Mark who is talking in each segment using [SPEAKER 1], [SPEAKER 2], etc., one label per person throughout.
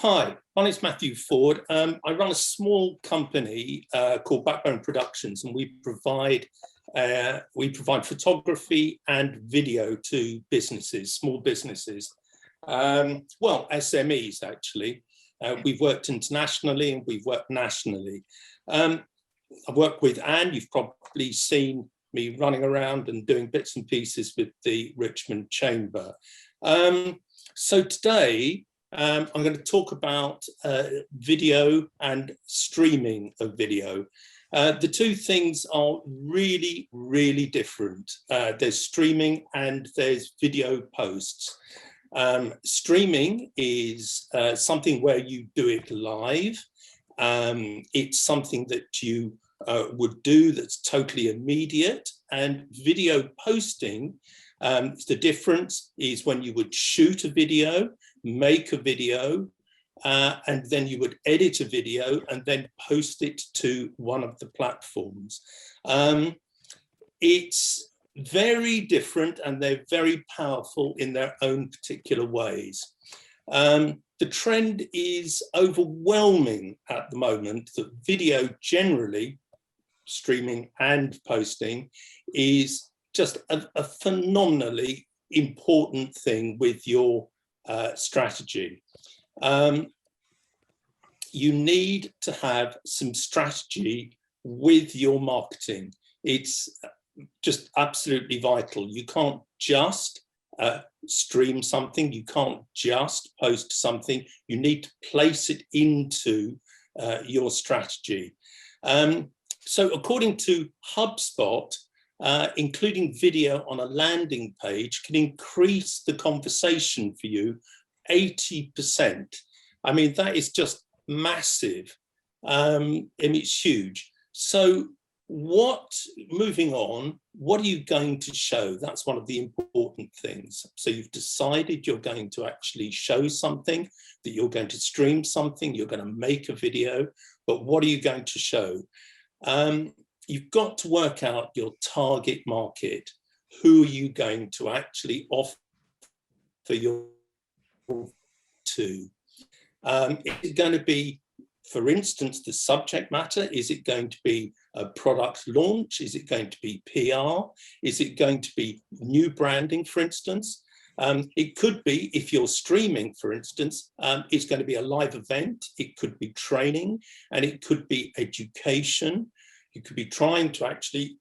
[SPEAKER 1] Hi, my name is Matthew Ford. I run a small company called Backbone Productions, and we provide photography and video to businesses, small businesses. Well, SMEs actually. We've worked internationally and we've worked nationally. I've worked with Anne. You've probably seen me running around and doing bits and pieces with the Richmond Chamber. So today, I'm going to talk about video and streaming of video. The two things are really, really different. There's streaming and there's video posts. Streaming is something where you do it live. It's something that you would do that's totally immediate, and video posting, the difference is when you would shoot a video, make a video, and then you would edit a video and then post it to one of the platforms. It's very different and they're very powerful in their own particular ways. The trend is overwhelming at the moment that video generally, streaming and posting, is just a phenomenally important thing with your strategy. You need to have some strategy with your marketing. It's just absolutely vital. You can't just stream something, you can't just post something, you need to place it into your strategy. So according to HubSpot, including video on a landing page can increase the conversation for you 80%. I mean, that is just massive, and it's huge. So moving on, what are you going to show? That's one of the important things. So you've decided you're going to actually show something, that you're going to stream something, you're going to make a video, but what are you going to show? You've got to work out your target market. Who are you going to actually offer your to? Is it going to be, for instance, the subject matter? Is it going to be a product launch? Is it going to be PR? Is it going to be new branding, for instance? It could be, if you're streaming, for instance, it's going to be a live event. It could be training, and it could be education. You could be trying to actually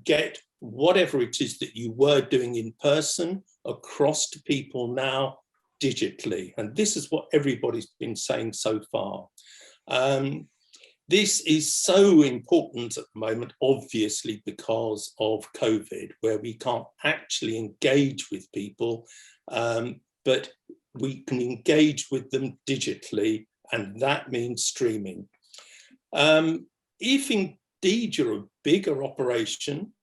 [SPEAKER 1] get whatever it is that you were doing in person across to people now digitally. And this is what everybody's been saying so far. This is so important at the moment, obviously, because of COVID, where we can't actually engage with people, but we can engage with them digitally, and that means streaming. If indeed you're a bigger operation,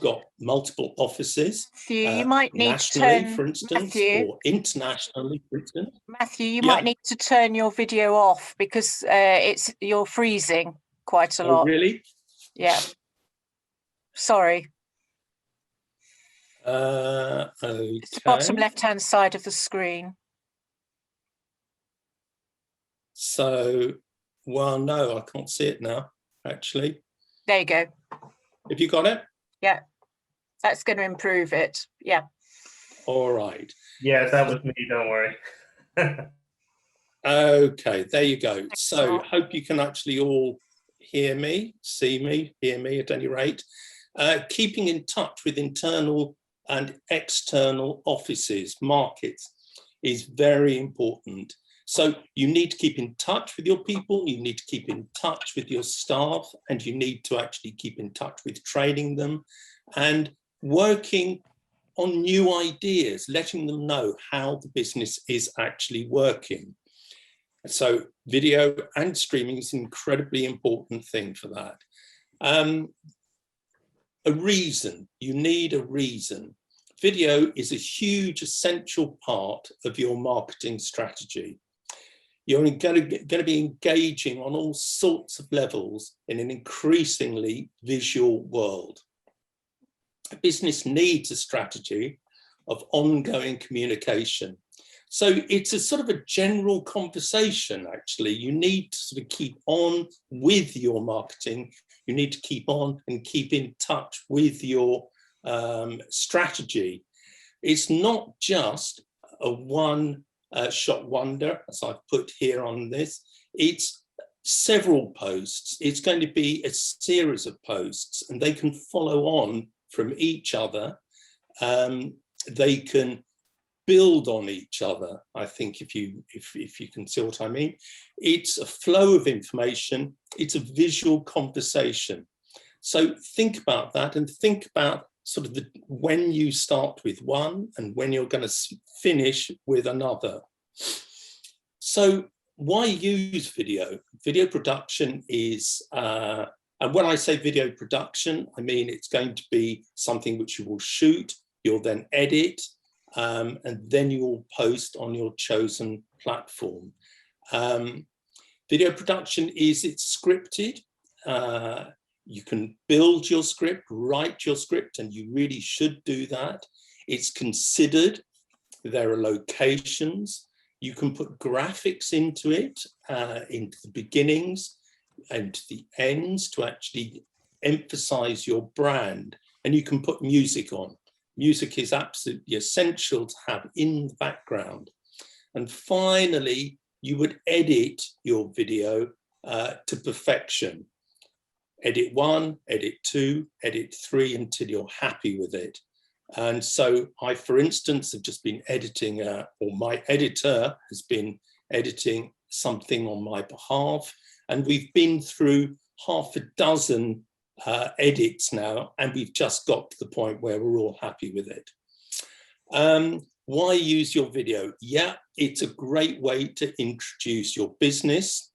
[SPEAKER 1] got multiple offices,
[SPEAKER 2] you might need
[SPEAKER 1] nationally,
[SPEAKER 2] to turn,
[SPEAKER 1] for instance,
[SPEAKER 2] Matthew,
[SPEAKER 1] or internationally, for instance.
[SPEAKER 2] Matthew, you might need to turn your video off because you're freezing quite a lot.
[SPEAKER 1] Really?
[SPEAKER 2] Yeah. Sorry.
[SPEAKER 1] Okay.
[SPEAKER 2] It's the bottom left-hand side of the screen.
[SPEAKER 1] So, well, no, I can't see it now, actually.
[SPEAKER 2] There you go.
[SPEAKER 1] Have you got it?
[SPEAKER 2] Yeah, that's going to improve it. Yeah.
[SPEAKER 1] All right.
[SPEAKER 3] Yeah, that was me, don't worry.
[SPEAKER 1] Okay, there you go.
[SPEAKER 2] Thanks,
[SPEAKER 1] So
[SPEAKER 2] Mark.
[SPEAKER 1] hope you can actually all hear me, see me, hear me at any rate. Keeping in touch with internal and external offices, markets, is very important. So you need to keep in touch with your people, you need to keep in touch with your staff, and you need to actually keep in touch with training them and working on new ideas, letting them know how the business is actually working. So video and streaming is an incredibly important thing for that. A reason, you need a reason. Video is a huge essential part of your marketing strategy. You're going to be engaging on all sorts of levels in an increasingly visual world. A business needs a strategy of ongoing communication. So it's a sort of a general conversation, actually. You need to sort of keep on with your marketing. You need to keep on and keep in touch with your strategy. It's not just a one-shot wonder, as I've put here on this. It's several posts. It's going to be a series of posts, and they can follow on from each other. They can build on each other, I think, if you can see what I mean. It's a flow of information. It's a visual conversation. So think about that, and think about sort of when you start with one and when you're going to finish with another. So why use video? Video production is, and when I say video production, I mean it's going to be something which you will shoot, you'll then edit, and then you will post on your chosen platform. Video production it's scripted. You can build your script, write your script, and you really should do that. It's considered. There are locations. You can put graphics into it, into the beginnings and the ends to actually emphasize your brand. And you can put music on. Music is absolutely essential to have in the background. And finally, you would edit your video to perfection. Edit 1, edit 2, edit 3 until you're happy with it. And so I, for instance, have just been editing, or my editor has been editing something on my behalf. And we've been through half a dozen edits now, and we've just got to the point where we're all happy with it. Why use your video? Yeah, it's a great way to introduce your business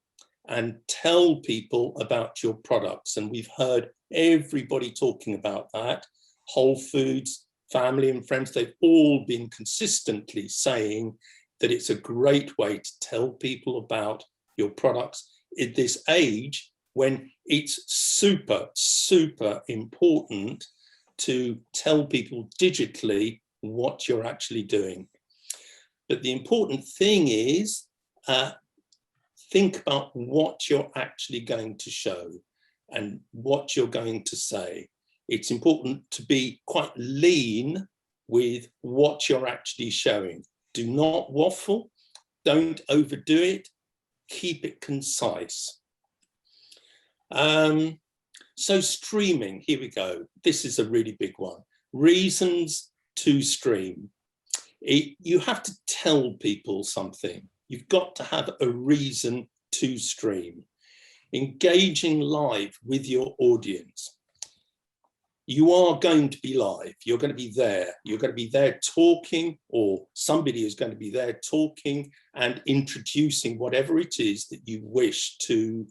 [SPEAKER 1] and tell people about your products. And we've heard everybody talking about that. Whole Foods, family and friends, they've all been consistently saying that it's a great way to tell people about your products at this age when it's super, super important to tell people digitally what you're actually doing. But the important thing is, think about what you're actually going to show and what you're going to say. It's important to be quite lean with what you're actually showing. Do not waffle, don't overdo it, keep it concise. So streaming, here we go. This is a really big one. Reasons to stream. You have to tell people something. You've got to have a reason to stream. Engaging live with your audience. You are going to be live. You're going to be there. You're going to be there talking, or somebody is going to be there talking and introducing whatever it is that you wish to,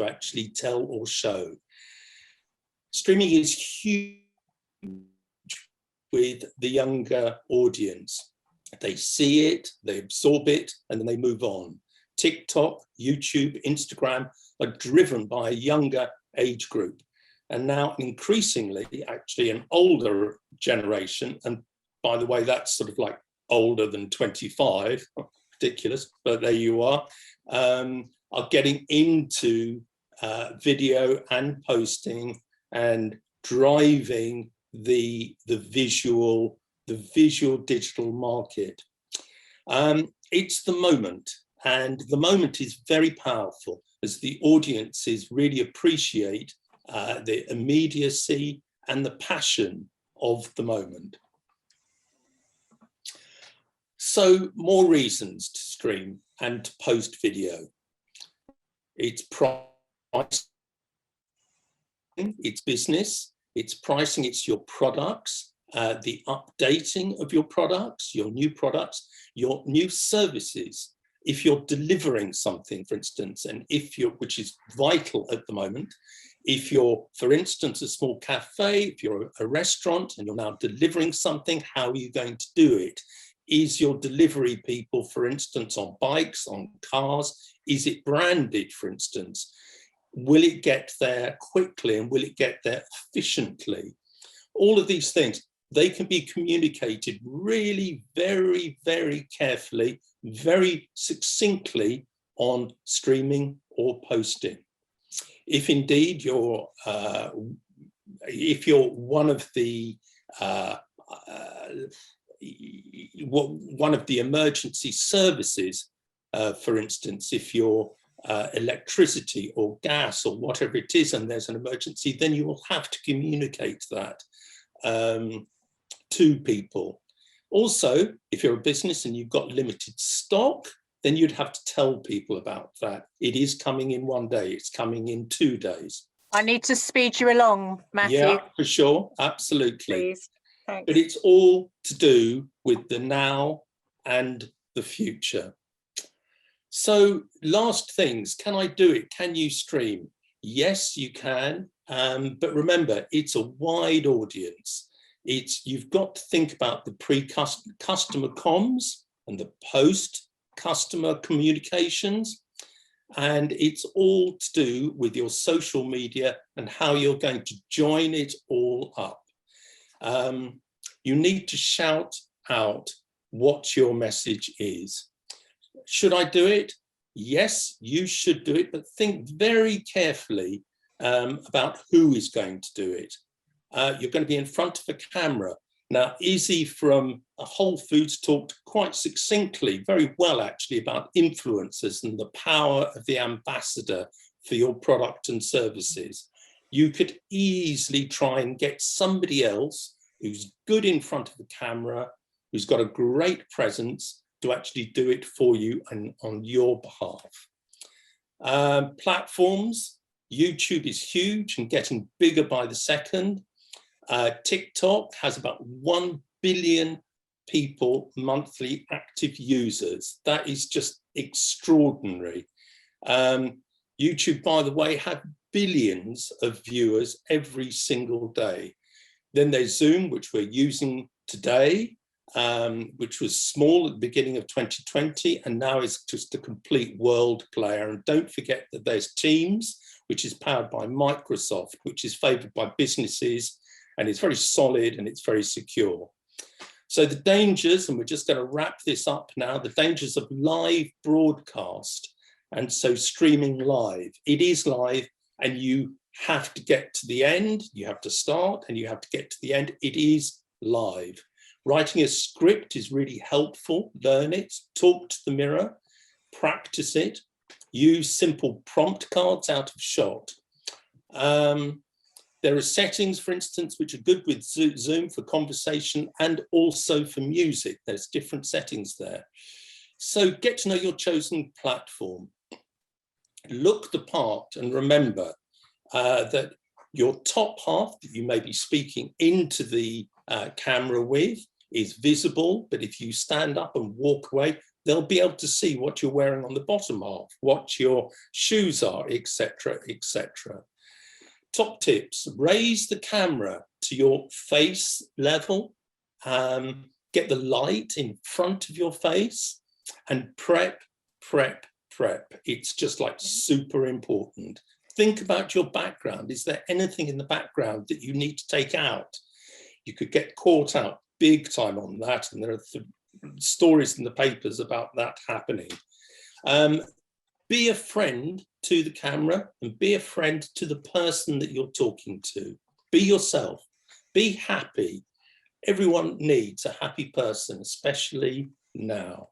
[SPEAKER 1] actually tell or show. Streaming is huge with the younger audience. They see it, they absorb it, and then they move on. TikTok, YouTube, Instagram are driven by a younger age group. And now increasingly, actually an older generation, and by the way, that's sort of like older than 25, ridiculous, but there you are getting into video and posting and driving the visual digital market. It's the moment, and the moment is very powerful as the audiences really appreciate the immediacy and the passion of the moment. So more reasons to stream and to post video. It's price, it's business, it's pricing, it's your products, the updating of your products, your new services. If you're delivering something, for instance, and which is vital at the moment, if you're, for instance, a small cafe, if you're a restaurant and you're now delivering something, how are you going to do it? Is your delivery people, for instance, on bikes, on cars? Is it branded, for instance? Will it get there quickly and will it get there efficiently? all of these things, they can be communicated really very, very carefully, very succinctly on streaming or posting. If indeed you're, if you're one of the emergency services, for instance, if you're electricity or gas or whatever it is and there's an emergency, then you will have to communicate that to people. Also, if you're a business and you've got limited stock, then you'd have to tell people about that. It is coming in 1 day, it's coming in 2 days.
[SPEAKER 2] I need to speed you along, Matthew.
[SPEAKER 1] Yeah, for sure, absolutely.
[SPEAKER 2] Please. Thanks.
[SPEAKER 1] But it's all to do with the now and the future. So last things, can I do it? Can you stream? Yes, you can. But remember, it's a wide audience. You've got to think about the pre-customer comms and the post-customer communications. And it's all to do with your social media and how you're going to join it all up. You need to shout out what your message is. Should I do it? Yes, you should do it, but think very carefully about who is going to do it. You're going to be in front of a camera. Now, Izzy from Whole Foods talked quite succinctly, very well actually, about influencers and the power of the ambassador for your product and services. You could easily try and get somebody else who's good in front of the camera, who's got a great presence, to actually do it for you and on your behalf. Platforms, YouTube is huge and getting bigger by the second. TikTok has about 1 billion people monthly active users. That is just extraordinary. YouTube, by the way, had billions of viewers every single day. Then there's Zoom, which we're using today, which was small at the beginning of 2020, and now is just a complete world player. And don't forget that there's Teams, which is powered by Microsoft, which is favored by businesses, and it's very solid and it's very secure. So the dangers, and we're just going to wrap this up now, the dangers of live broadcast. And so streaming live, it is live, and you have to get to the end, you have to start and you have to get to the end. It is live. Writing a script is really helpful. Learn it, talk to the mirror, practice it, use simple prompt cards out of shot. There are settings, for instance, which are good with Zoom for conversation and also for music. There's different settings there. So get to know your chosen platform. Look the part and remember that your top half that you may be speaking into the camera with is visible, but if you stand up and walk away, they'll be able to see what you're wearing on the bottom half, what your shoes are, etc., etc. Top tips: raise the camera to your face level, get the light in front of your face, and prep. It's just like super important. Think about your background. Is there anything in the background that you need to take out? You could get caught out big time on that, and there are stories in the papers about that happening. Be a friend to the camera and be a friend to the person that you're talking to. Be yourself, be happy. Everyone needs a happy person, especially now.